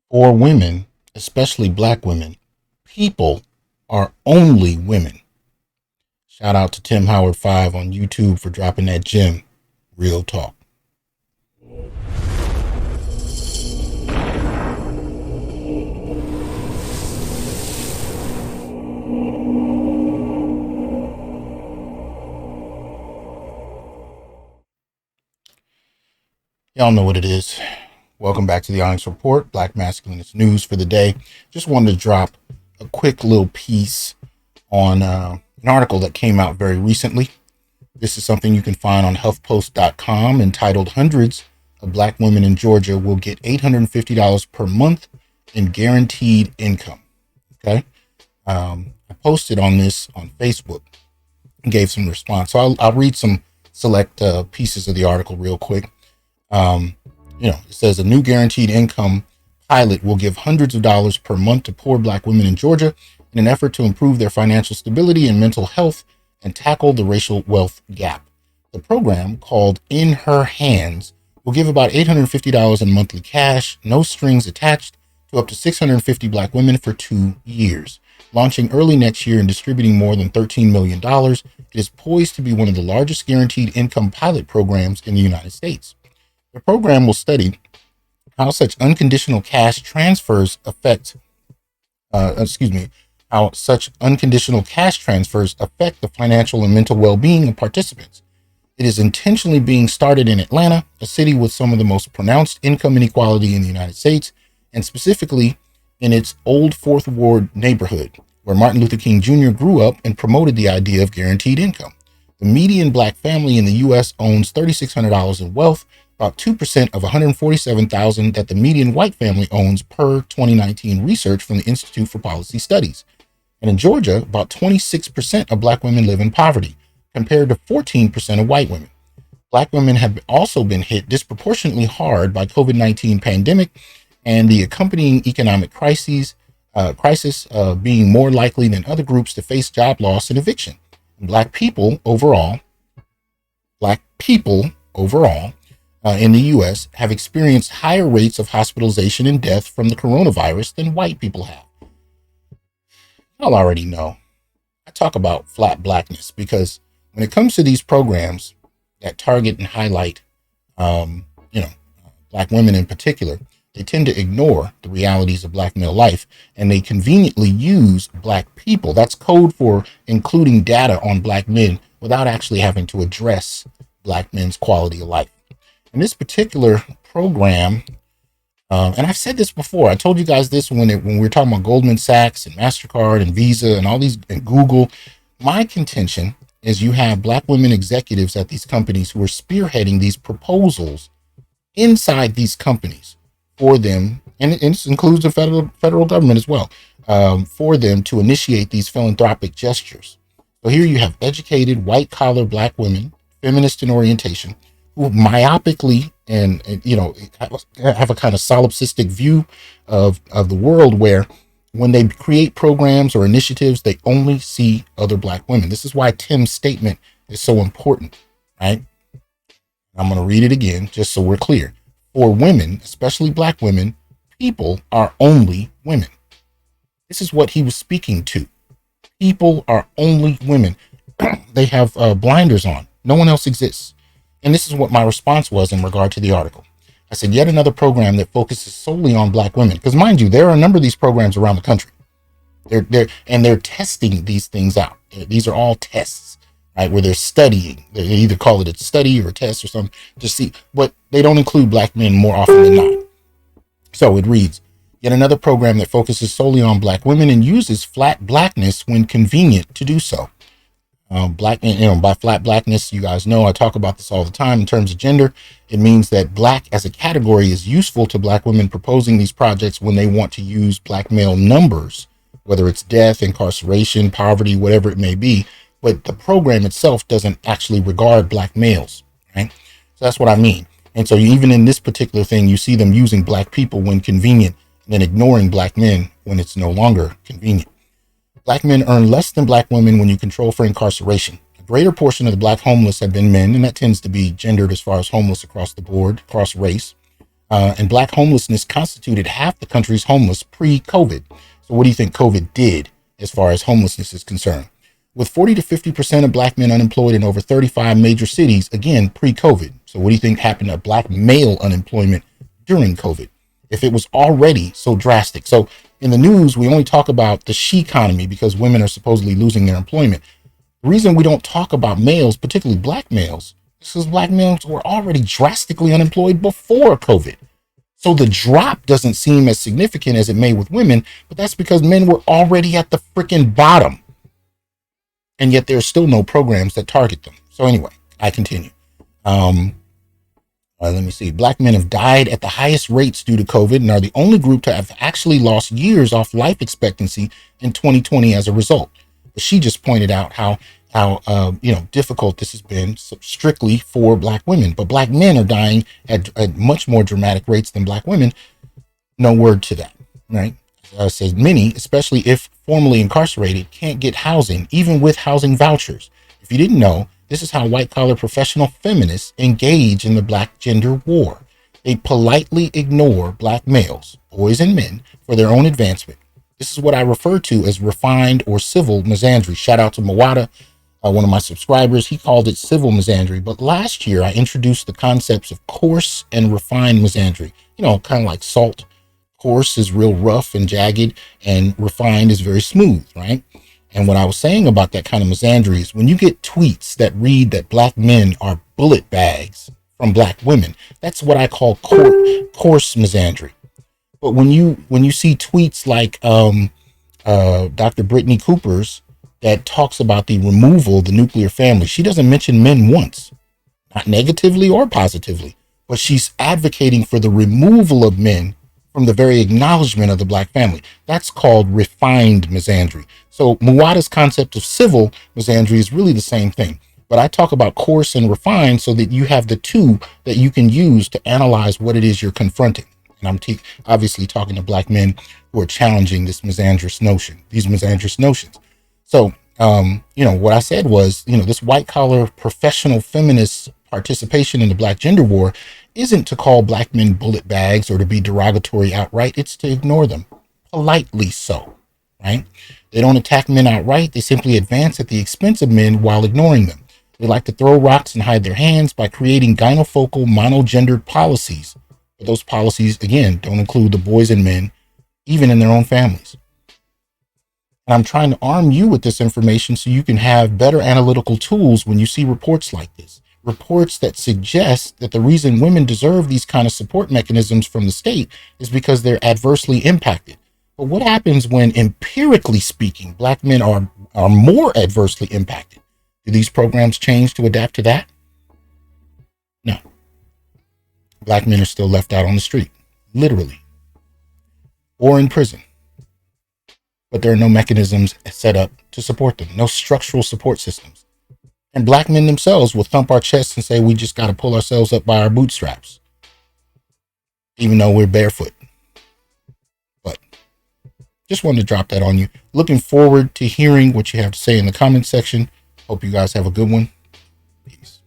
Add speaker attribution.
Speaker 1: For women, especially black women, people are only women. Shout out to Tim Howard 5 on YouTube for dropping that gem. Real talk. Y'all know what it is. Welcome back to the Onyx Report, Black Masculinist news for the day. Just wanted to drop a quick little piece on an article that came out very recently. This is something you can find on HuffPost.com entitled "Hundreds of Black Women in Georgia Will Get $850 per month in Guaranteed Income." Okay. I posted on this on Facebook and gave some response. So I'll read some select pieces of the article real quick. It says a new guaranteed income pilot will give hundreds of dollars per month to poor black women in Georgia in an effort to improve their financial stability and mental health and tackle the racial wealth gap. The program, called In Her Hands, will give about $850 in monthly cash, no strings attached, to up to 650 black women for 2 years. Launching early next year and distributing more than $13 million, it is poised to be one of the largest guaranteed income pilot programs in the United States. The program will study how such unconditional cash transfers affect the financial and mental well-being of participants. It is intentionally being started in Atlanta, a city with some of the most pronounced income inequality in the United States, and specifically in its Old Fourth Ward neighborhood, where Martin Luther King Jr. grew up and promoted the idea of guaranteed income. The median black family in the U.S. owns $3,600 in wealth, about 2% of $147,000 that the median white family owns per 2019 research from the Institute for Policy Studies. And in Georgia, about 26% of black women live in poverty, compared to 14% of white women. Black women have also been hit disproportionately hard by COVID-19 pandemic and the accompanying economic crisis, being more likely than other groups to face job loss and eviction. And Black people overall in the U.S. have experienced higher rates of hospitalization and death from the coronavirus than white people have. Y'all already know. I talk about flat blackness because when it comes to these programs that target and highlight, black women in particular, they tend to ignore the realities of black male life, and they conveniently use black people. That's code for including data on black men without actually having to address black men's quality of life. In this particular program, and I've said this before, I told you guys this when we were talking about Goldman Sachs and MasterCard and Visa and all these and Google. My contention is you have black women executives at these companies who are spearheading these proposals inside these companies for them, and it includes the federal government as well, for them to initiate these philanthropic gestures. So here you have educated, white-collar black women, feminist in orientation, who myopically and have a kind of solipsistic view of the world, where when they create programs or initiatives, they only see other black women. This is why Tim's statement is so important, right? I'm going to read it again just so we're clear. For women, especially black women, people are only women. This is what he was speaking to. People are only women. They have blinders on. No one else exists. And this is what my response was in regard to the article. I said, yet another program that focuses solely on black women. Because mind you, there are a number of these programs around the country. They're testing these things out. These are all tests, right? Where they're studying. They either call it a study or a test or something to see, but they don't include black men more often than not. So it reads, yet another program that focuses solely on black women and uses flat blackness when convenient to do so. By flat blackness, you guys know I talk about this all the time in terms of gender. It means that black as a category is useful to black women proposing these projects when they want to use black male numbers, whether it's death, incarceration, poverty, whatever it may be. But the program itself doesn't actually regard black males, right? So that's what I mean. And so even in this particular thing, you see them using black people when convenient and then ignoring black men when it's no longer convenient. Black men earn less than black women when you control for incarceration. A greater portion of the black homeless have been men, and that tends to be gendered as far as homeless across the board, across race. And black homelessness constituted half the country's homeless pre-COVID. So what do you think COVID did as far as homelessness is concerned? With 40 to 50% of black men unemployed in over 35 major cities, again, pre-COVID. So what do you think happened to black male unemployment during COVID, if it was already so drastic? So in the news, we only talk about the she economy because women are supposedly losing their employment. The reason we don't talk about males, particularly black males, is because black males were already drastically unemployed before COVID. So the drop doesn't seem as significant as it may with women, but that's because men were already at the freaking bottom. And yet there's still no programs that target them. So anyway, I continue. Let me see. Black men have died at the highest rates due to COVID and are the only group to have actually lost years off life expectancy in 2020 as a result. But she just pointed out how difficult this has been strictly for black women. But black men are dying at much more dramatic rates than black women. No word to that, right? Says many, especially if formerly incarcerated, can't get housing, even with housing vouchers. If you didn't know, this is how white-collar professional feminists engage in the black gender war. They politely ignore black males, boys and men, for their own advancement. This is what I refer to as refined or civil misandry. Shout out to Mawada, one of my subscribers. He called it civil misandry. But last year, I introduced the concepts of coarse and refined misandry. Kind of like salt. Coarse is real rough and jagged, and refined is very smooth, right? And what I was saying about that kind of misandry is when you get tweets that read that black men are bullet bags from black women, that's what I call coarse misandry. But when you see tweets like Dr. Brittany Cooper's that talks about the removal of the nuclear family, she doesn't mention men once, not negatively or positively, but she's advocating for the removal of men from the very acknowledgement of the black family. That's called refined misandry. So Muwada's concept of civil misandry is really the same thing. But I talk about coarse and refined so that you have the two that you can use to analyze what it is you're confronting. And I'm obviously talking to black men who are challenging these misandrous notions. So, what I said was, this white collar professional feminist participation in the black gender war isn't to call black men bullet bags or to be derogatory outright. It's to ignore them, politely so, right? They don't attack men outright. They simply advance at the expense of men while ignoring them. They like to throw rocks and hide their hands by creating gynofocal, monogendered policies. But those policies, again, don't include the boys and men, even in their own families. And I'm trying to arm you with this information so you can have better analytical tools when you see reports like this. Reports that suggest that the reason women deserve these kind of support mechanisms from the state is because they're adversely impacted. But what happens when, empirically speaking, black men are more adversely impacted? Do these programs change to adapt to that? No. Black men are still left out on the street, literally, or in prison. But there are no mechanisms set up to support them, no structural support systems. And black men themselves will thump our chests and say, we just got to pull ourselves up by our bootstraps, even though we're barefoot. But just wanted to drop that on you. Looking forward to hearing what you have to say in the comment section. Hope you guys have a good one. Peace.